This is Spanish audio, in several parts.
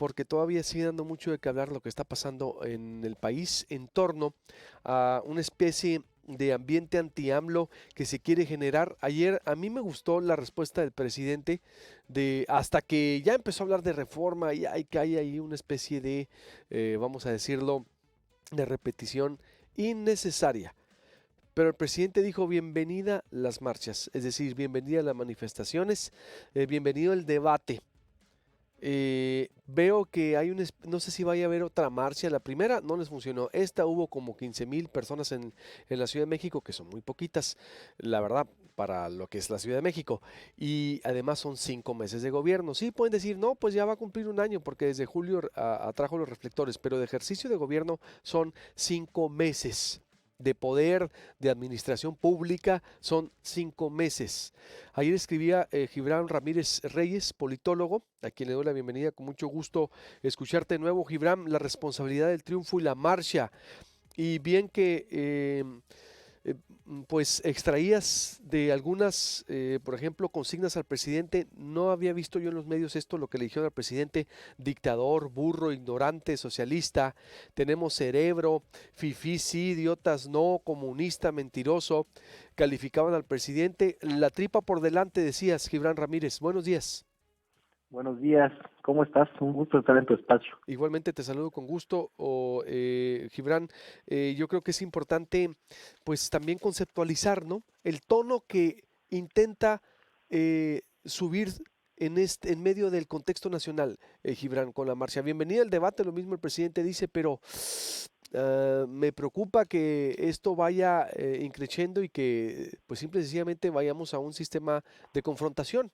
porque todavía sigue dando mucho de qué hablar lo que está pasando en el país en torno a una especie de ambiente anti-AMLO que se quiere generar. Ayer a mí me gustó la respuesta del presidente de hasta que ya empezó a hablar de reforma y hay que hay ahí una especie de, vamos a decirlo, de repetición innecesaria. Pero el presidente dijo bienvenida las marchas, es decir, bienvenida las manifestaciones, bienvenido el debate. Veo que hay no sé si vaya a haber otra marcha. La primera no les funcionó. Esta hubo como 15,000 personas en la Ciudad de México, que son muy poquitas, la verdad, para lo que es la Ciudad de México. Y además son 5 meses de gobierno. Sí, pueden decir, no, pues ya va a cumplir un año, porque desde julio atrajo los reflectores, pero de ejercicio de gobierno son 5 meses. De poder, de administración pública, son 5 meses. Ayer escribía Gibran Ramírez Reyes, politólogo, a quien le doy la bienvenida, con mucho gusto escucharte de nuevo, Gibran, la responsabilidad del triunfo y la marcha. Y bien que eh, pues extraías de algunas, por ejemplo, consignas al presidente. No había visto yo en los medios esto, lo que le dijeron al presidente: dictador, burro, ignorante, socialista, tenemos cerebro, fifí sí, idiotas no, comunista, mentiroso. Calificaban al presidente, la tripa por delante, decías, Gibran Ramírez. Buenos días. Buenos días, ¿cómo estás? Un gusto estar en tu espacio. Igualmente te saludo con gusto, Gibran. Yo creo que es importante, pues también conceptualizar, ¿no? El tono que intenta subir en medio del contexto nacional, Gibran, con la marcha. Bienvenida al debate, lo mismo el presidente dice, pero me preocupa que esto vaya increciendo y que, pues simple y sencillamente vayamos a un sistema de confrontación.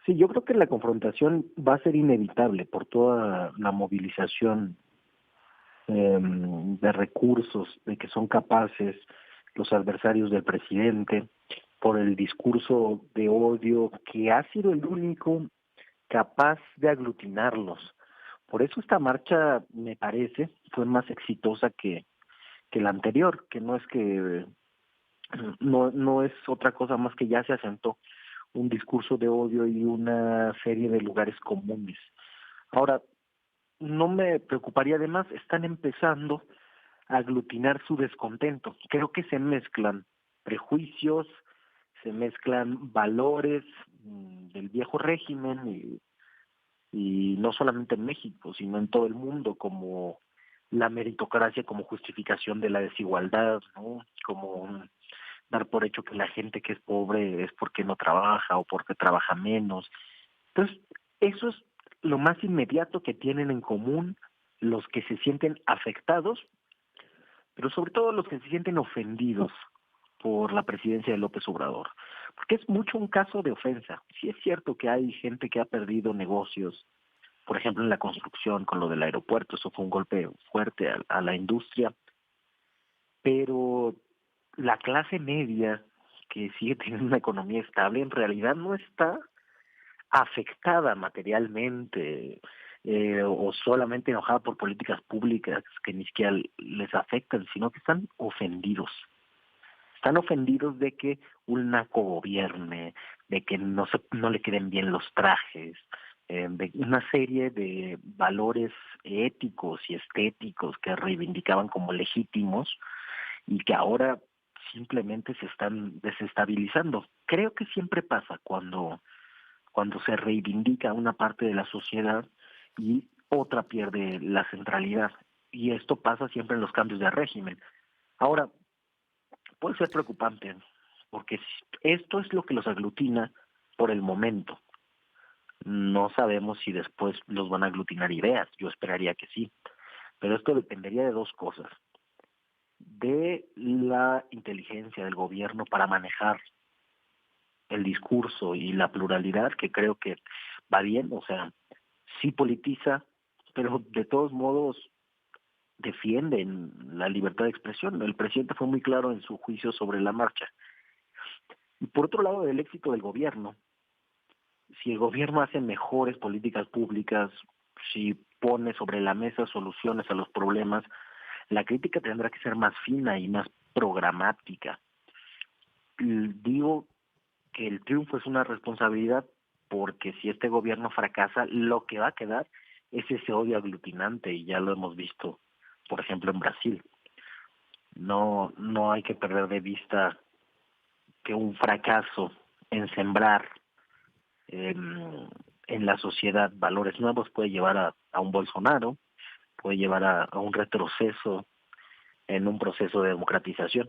Sí, yo creo que la confrontación va a ser inevitable por toda la movilización de recursos de que son capaces los adversarios del presidente, por el discurso de odio que ha sido el único capaz de aglutinarlos. Por eso esta marcha, me parece, fue más exitosa que la anterior, que no es que no es otra cosa más que ya se asentó un discurso de odio y una serie de lugares comunes. Ahora, no me preocuparía además, están empezando a aglutinar su descontento. Creo que se mezclan prejuicios, se mezclan valores del viejo régimen y no solamente en México, sino en todo el mundo, como la meritocracia como justificación de la desigualdad, ¿no? Como dar por hecho que la gente que es pobre es porque no trabaja o porque trabaja menos. Entonces, eso es lo más inmediato que tienen en común los que se sienten afectados, pero sobre todo los que se sienten ofendidos por la presidencia de López Obrador, porque es mucho un caso de ofensa. Sí es cierto que hay gente que ha perdido negocios, por ejemplo en la construcción con lo del aeropuerto, eso fue un golpe fuerte a la industria, pero la clase media que sigue teniendo una economía estable en realidad no está afectada materialmente o solamente enojada por políticas públicas que ni siquiera les afectan, sino que están ofendidos. Están ofendidos de que un naco gobierne, de que no le queden bien los trajes, de una serie de valores éticos y estéticos que reivindicaban como legítimos y que ahora simplemente se están desestabilizando. Creo que siempre pasa cuando se reivindica una parte de la sociedad y otra pierde la centralidad. Y esto pasa siempre en los cambios de régimen. Ahora, puede ser preocupante, porque esto es lo que los aglutina por el momento. No sabemos si después los van a aglutinar ideas, yo esperaría que sí, pero esto dependería de dos cosas: de la inteligencia del gobierno para manejar el discurso y la pluralidad, que creo que va bien, o sea, sí politiza, pero de todos modos defienden la libertad de expresión. El presidente fue muy claro en su juicio sobre la marcha. Y por otro lado, del éxito del gobierno, si el gobierno hace mejores políticas públicas, si pone sobre la mesa soluciones a los problemas, la crítica tendrá que ser más fina y más programática. Digo que el triunfo es una responsabilidad, porque si este gobierno fracasa, lo que va a quedar es ese odio aglutinante, y ya lo hemos visto, por ejemplo, en Brasil. No hay que perder de vista que un fracaso en sembrar en la sociedad valores nuevos puede llevar a un Bolsonaro, puede llevar a un retroceso en un proceso de democratización.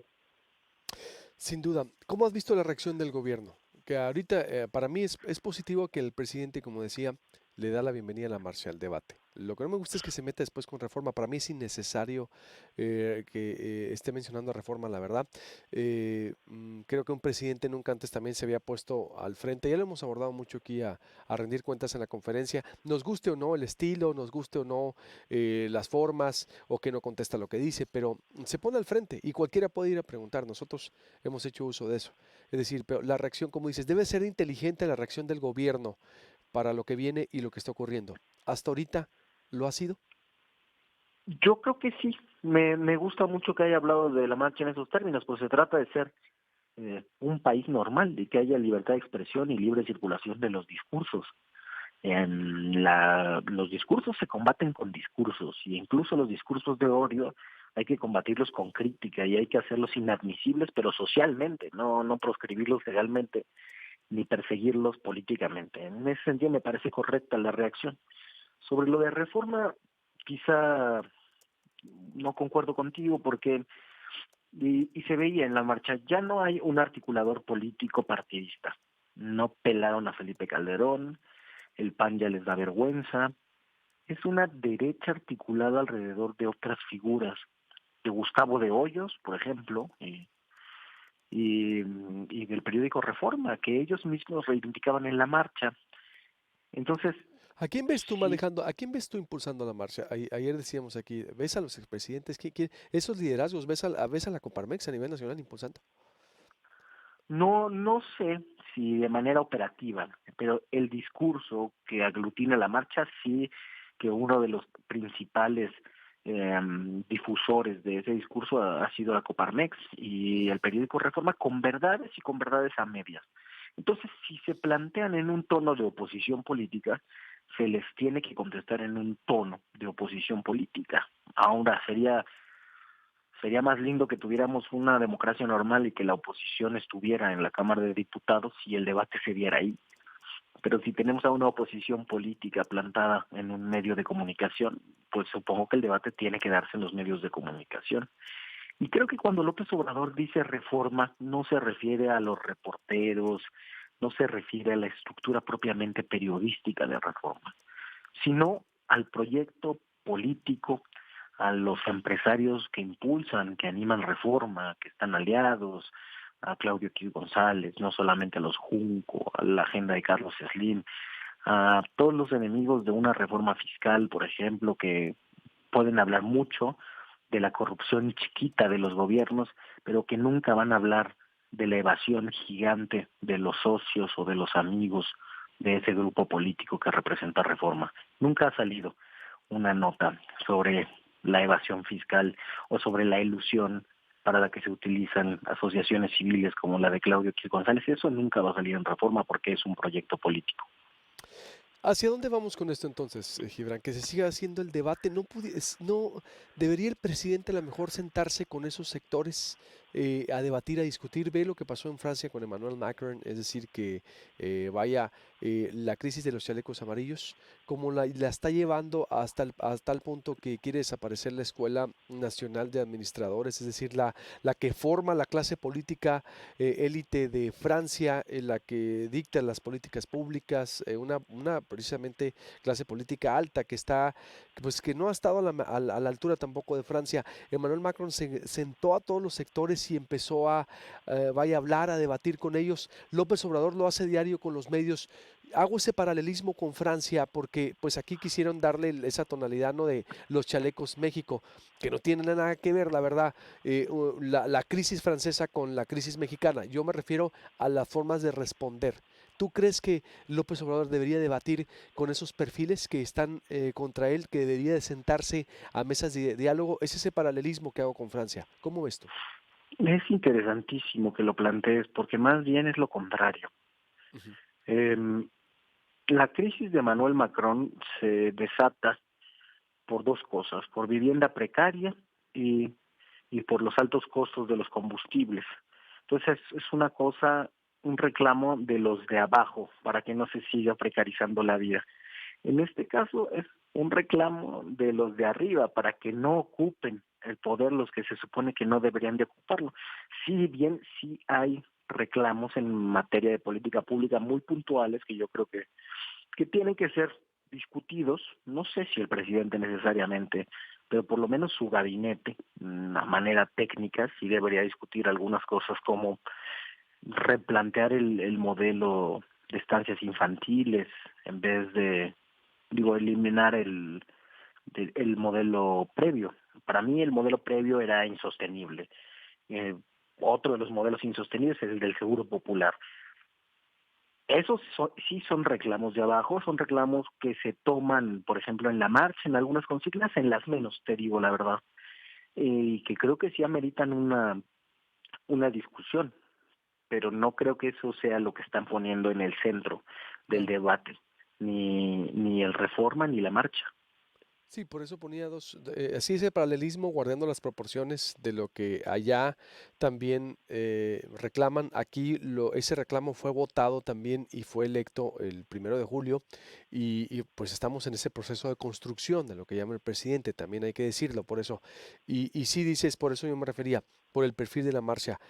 Sin duda. ¿Cómo has visto la reacción del gobierno? Que ahorita para mí es positivo que el presidente, como decía, le da la bienvenida a la marcha, al debate. Lo que no me gusta es que se meta después con reforma. Para mí es innecesario que esté mencionando reforma, la verdad. Creo que un presidente nunca antes también se había puesto al frente. Ya lo hemos abordado mucho aquí a rendir cuentas en la conferencia. Nos guste o no el estilo, nos guste o no las formas, o que no contesta lo que dice, pero se pone al frente y cualquiera puede ir a preguntar. Nosotros hemos hecho uso de eso. Es decir, pero la reacción, como dices, debe ser inteligente la reacción del gobierno para lo que viene y lo que está ocurriendo. Hasta ahorita lo ha sido. Yo creo que sí, me gusta mucho que haya hablado de la marcha en esos términos, pues se trata de ser un país normal, de que haya libertad de expresión y libre circulación de los discursos. Los discursos se combaten con discursos, y incluso los discursos de odio hay que combatirlos con crítica y hay que hacerlos inadmisibles, pero socialmente, no proscribirlos legalmente ni perseguirlos políticamente. En ese sentido me parece correcta la reacción. Sobre lo de reforma, quizá no concuerdo contigo, porque y se veía en la marcha, ya no hay un articulador político partidista. No pelaron a Felipe Calderón, el PAN ya les da vergüenza. Es una derecha articulada alrededor de otras figuras, de Gustavo de Hoyos, por ejemplo, y del periódico Reforma, que ellos mismos reivindicaban en la marcha. Entonces, ¿A quién ves tú sí, manejando, a quién ves tú impulsando la marcha? Ayer decíamos aquí, ¿ves a los expresidentes? Esos liderazgos, ves a la Coparmex a nivel nacional impulsando? no sé si de manera operativa, pero el discurso que aglutina la marcha, sí, que uno de los principales difusores de ese discurso ha sido la Coparmex y el periódico Reforma, con verdades y con verdades a medias. Entonces, si se plantean en un tono de oposición política, se les tiene que contestar en un tono de oposición política. Ahora, sería más lindo que tuviéramos una democracia normal y que la oposición estuviera en la Cámara de Diputados y el debate se diera ahí. Pero si tenemos a una oposición política plantada en un medio de comunicación, pues supongo que el debate tiene que darse en los medios de comunicación. Y creo que cuando López Obrador dice reforma, no se refiere a los reporteros, no se refiere a la estructura propiamente periodística de reforma, sino al proyecto político, a los empresarios que impulsan, que animan reforma, que están aliados, a Claudio X González, no solamente a los Junco, a la agenda de Carlos Slim, a todos los enemigos de una reforma fiscal, por ejemplo, que pueden hablar mucho de la corrupción chiquita de los gobiernos, pero que nunca van a hablar de la evasión gigante de los socios o de los amigos de ese grupo político que representa Reforma. Nunca ha salido una nota sobre la evasión fiscal o sobre la ilusión para la que se utilizan asociaciones civiles como la de Claudio X González. Eso nunca va a salir en Reforma porque es un proyecto político. ¿Hacia dónde vamos con esto entonces, Gibran? Que se siga haciendo el debate. No debería el presidente a lo mejor sentarse con esos sectores a debatir, a discutir. Ve lo que pasó en Francia con Emmanuel Macron, es decir, que la crisis de los chalecos amarillos, como la está llevando hasta el punto que quiere desaparecer la Escuela Nacional de Administradores, es decir, la que forma la clase política élite de Francia, la que dicta las políticas públicas, una precisamente clase política alta que está, pues que no ha estado a la altura tampoco de Francia. Emmanuel Macron se sentó a todos los sectores y empezó vaya a hablar, a debatir con ellos. López Obrador lo hace diario con los medios. Hago ese paralelismo con Francia porque pues aquí quisieron darle esa tonalidad, ¿no?, de los chalecos México, que no tienen nada que ver, la verdad, la crisis francesa con la crisis mexicana. Yo me refiero a las formas de responder. ¿Tú crees que López Obrador debería debatir con esos perfiles que están contra él, que debería de sentarse a mesas de diálogo? Es ese paralelismo que hago con Francia. ¿Cómo ves tú? Es interesantísimo que lo plantees porque más bien es lo contrario. La crisis de Manuel Macron se desata por dos cosas, por vivienda precaria y, y por los altos costos de los combustibles. Entonces es una cosa, un reclamo de los de abajo para que no se siga precarizando la vida. En este caso es un reclamo de los de arriba para que no ocupen el poder los que se supone que no deberían de ocuparlo. Si bien sí hay reclamos en materia de política pública muy puntuales que yo creo que tienen que ser discutidos, no sé si el presidente necesariamente, pero por lo menos su gabinete, de manera técnica, sí debería discutir algunas cosas como replantear el modelo de estancias infantiles en vez de, digo, eliminar el modelo previo. Para mí el modelo previo era insostenible. Eh, Otro de los modelos insostenibles es el del seguro popular. Sí son reclamos de abajo, son reclamos que se toman, por ejemplo, en la marcha, en algunas consignas, en las menos, te digo la verdad, y que creo que sí ameritan una discusión, pero no creo que eso sea lo que están poniendo en el centro del No. debate, ni el Reforma ni la marcha. Sí, por eso ponía dos, así ese paralelismo, guardando las proporciones de lo que allá también reclaman. Aquí ese reclamo fue votado también y fue electo el 1 de julio y pues estamos en ese proceso de construcción de lo que llama el presidente, también hay que decirlo, por eso. Y sí dices, por eso yo me refería, por el perfil de la marcha,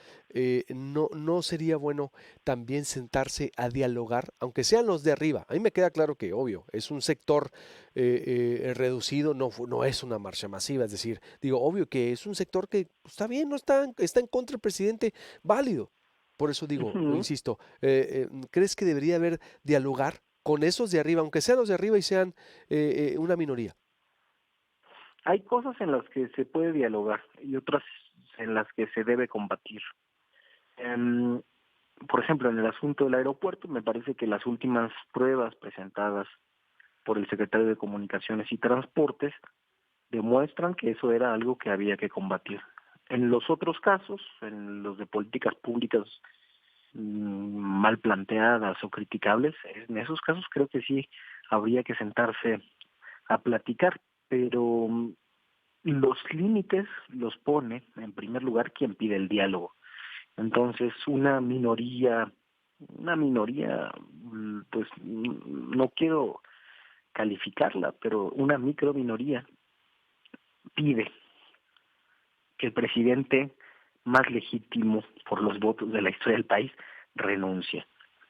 no sería bueno también sentarse a dialogar, aunque sean los de arriba. A mí me queda claro que, obvio, es un sector reducido, no es una marcha masiva, es decir, digo, obvio que es un sector que pues, está bien, no está en contra del presidente, válido. Por eso digo, Ujú. insisto, ¿crees que debería haber dialogar con esos de arriba, aunque sean los de arriba y sean una minoría? Hay cosas en las que se puede dialogar y otras en las que se debe combatir. Em, por ejemplo, en el asunto del aeropuerto, me parece que las últimas pruebas presentadas por el secretario de Comunicaciones y Transportes demuestran que eso era algo que había que combatir. En los otros casos, en los de políticas públicas mal planteadas o criticables, en esos casos creo que sí habría que sentarse a platicar, pero los límites los pone en primer lugar quien pide el diálogo. Entonces, una minoría, pues no quiero calificarla, pero una micro minoría pide que el presidente más legítimo por los votos de la historia del país renuncie.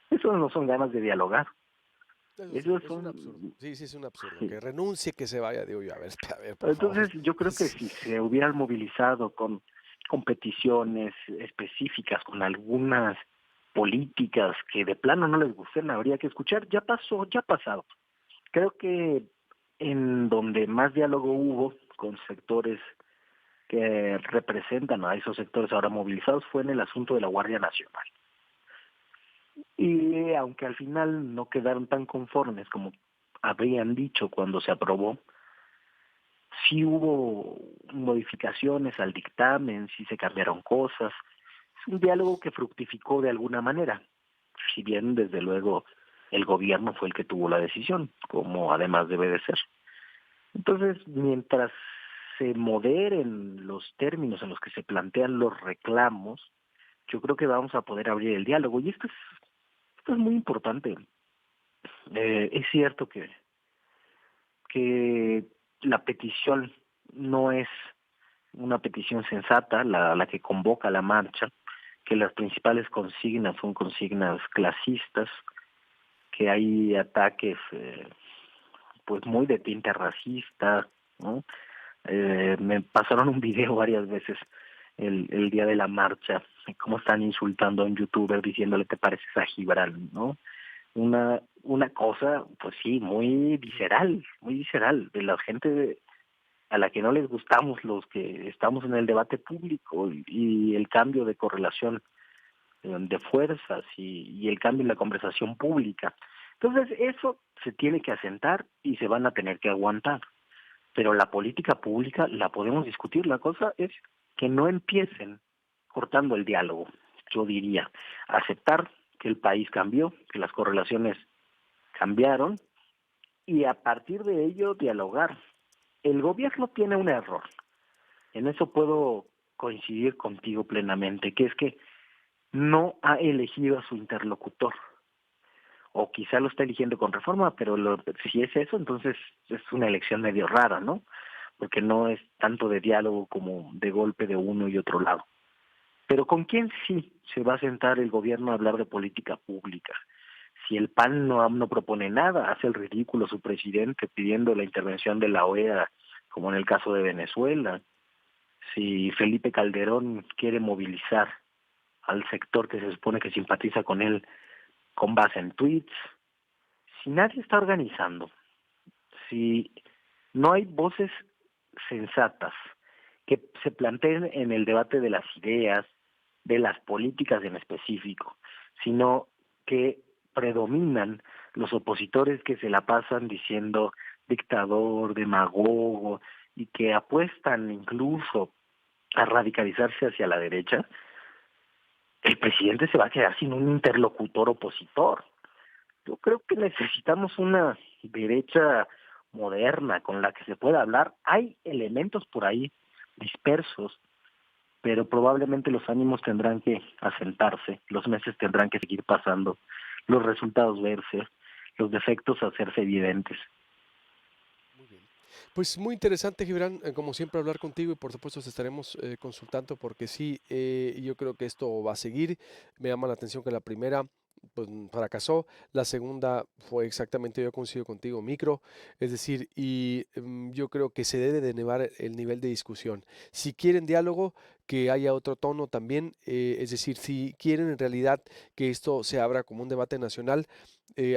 Eso no son ganas de dialogar. Eso sí, Eso es un absurdo. son... Sí, sí, es un absurdo. Sí. Que renuncie, que se vaya. Digo yo, a ver, por favor. Entonces, yo creo que si se hubieran movilizado con competiciones específicas, con algunas políticas que de plano no les gusten, habría que escuchar. Ya pasó, ya ha pasado. Creo que en donde más diálogo hubo con sectores que representan a esos sectores ahora movilizados fue en el asunto de la Guardia Nacional. Y aunque al final no quedaron tan conformes como habrían dicho cuando se aprobó, sí hubo modificaciones al dictamen, sí se cambiaron cosas. Es un diálogo que fructificó de alguna manera, si bien desde luego el gobierno fue el que tuvo la decisión, como además debe de ser. Entonces, mientras se moderen los términos en los que se plantean los reclamos, yo creo que vamos a poder abrir el diálogo. Y esto es muy importante. Es cierto que la petición no es una petición sensata, la que convoca la marcha, que las principales consignas son consignas clasistas, que hay ataques pues muy de tinte racista, ¿no? Me pasaron un video varias veces el día de la marcha, cómo están insultando a un youtuber diciéndole te pareces a Gibran, ¿no? Una cosa, pues sí, muy visceral, de la gente a la que no les gustamos los que estamos en el debate público y el cambio de correlación de fuerzas y el cambio en la conversación pública. Entonces, eso se tiene que asentar y se van a tener que aguantar. Pero la política pública la podemos discutir. La cosa es que no empiecen cortando el diálogo. Yo diría, aceptar que el país cambió, que las correlaciones cambiaron y a partir de ello dialogar. El gobierno tiene un error, en eso puedo coincidir contigo plenamente, que es que no ha elegido a su interlocutor, o quizá lo está eligiendo con Reforma, pero si es eso, entonces es una elección medio rara, ¿no? Porque no es tanto de diálogo como de golpe de uno y otro lado. Pero ¿con quién sí se va a sentar el gobierno a hablar de política pública? Si el PAN no propone nada, hace el ridículo su presidente pidiendo la intervención de la OEA, como en el caso de Venezuela. Si Felipe Calderón quiere movilizar al sector que se supone que simpatiza con él con base en tweets, si nadie está organizando, si no hay voces sensatas que se planteen en el debate de las ideas, de las políticas en específico, sino que predominan los opositores que se la pasan diciendo dictador, demagogo, y que apuestan incluso a radicalizarse hacia la derecha, el presidente se va a quedar sin un interlocutor opositor. Yo creo que necesitamos una derecha moderna con la que se pueda hablar. Hay elementos por ahí dispersos, pero probablemente los ánimos tendrán que asentarse, los meses tendrán que seguir pasando, los resultados verse, los defectos hacerse evidentes. Muy bien. Pues muy interesante, Gibran, como siempre hablar contigo y por supuesto te estaremos consultando porque sí, yo creo que esto va a seguir. Me llama la atención que la primera pues fracasó, la segunda fue exactamente, yo coincido contigo, micro, es decir, y yo creo que se debe de elevar el nivel de discusión. Si quieren diálogo, que haya otro tono también, es decir, si quieren en realidad que esto se abra como un debate nacional,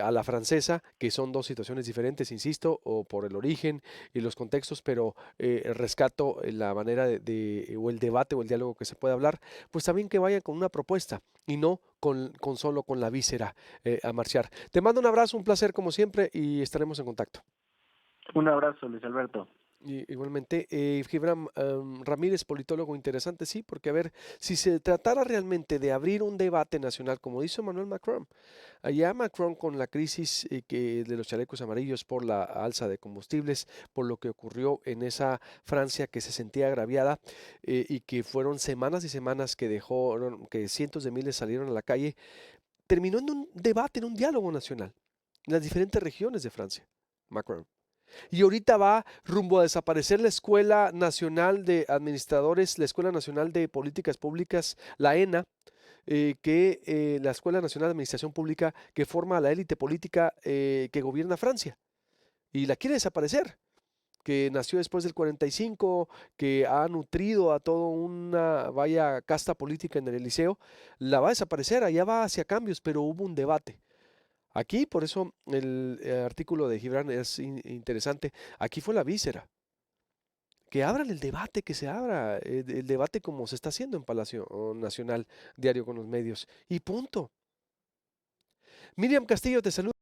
a la francesa, que son dos situaciones diferentes, insisto, o por el origen y los contextos, pero rescato la manera o el debate o el diálogo que se puede hablar, pues también que vayan con una propuesta y no con solo con la víscera a marchar. Te mando un abrazo, un placer como siempre y estaremos en contacto. Un abrazo, Luis Alberto. Igualmente, Gibran Ramírez, politólogo interesante, sí, porque a ver, si se tratara realmente de abrir un debate nacional, como hizo Emmanuel Macron, allá Macron con la crisis de los chalecos amarillos por la alza de combustibles, por lo que ocurrió en esa Francia que se sentía agraviada y que fueron semanas y semanas que dejó que cientos de miles salieron a la calle, terminó en un debate, en un diálogo nacional, en las diferentes regiones de Francia, Macron. Y ahorita va rumbo a desaparecer la Escuela Nacional de Administradores, la Escuela Nacional de Políticas Públicas, la ENA, la Escuela Nacional de Administración Pública que forma a la élite política que gobierna Francia. Y la quiere desaparecer, que nació después del 45, que ha nutrido a toda una vaya casta política en el Eliseo, la va a desaparecer, allá va hacia cambios, pero hubo un debate. Aquí, por eso el artículo de Gibran es interesante. Aquí fue la víscera. Que abran el debate, que se abra el debate como se está haciendo en Palacio Nacional, diario con los medios. Y punto. Miriam Castillo, te saludo.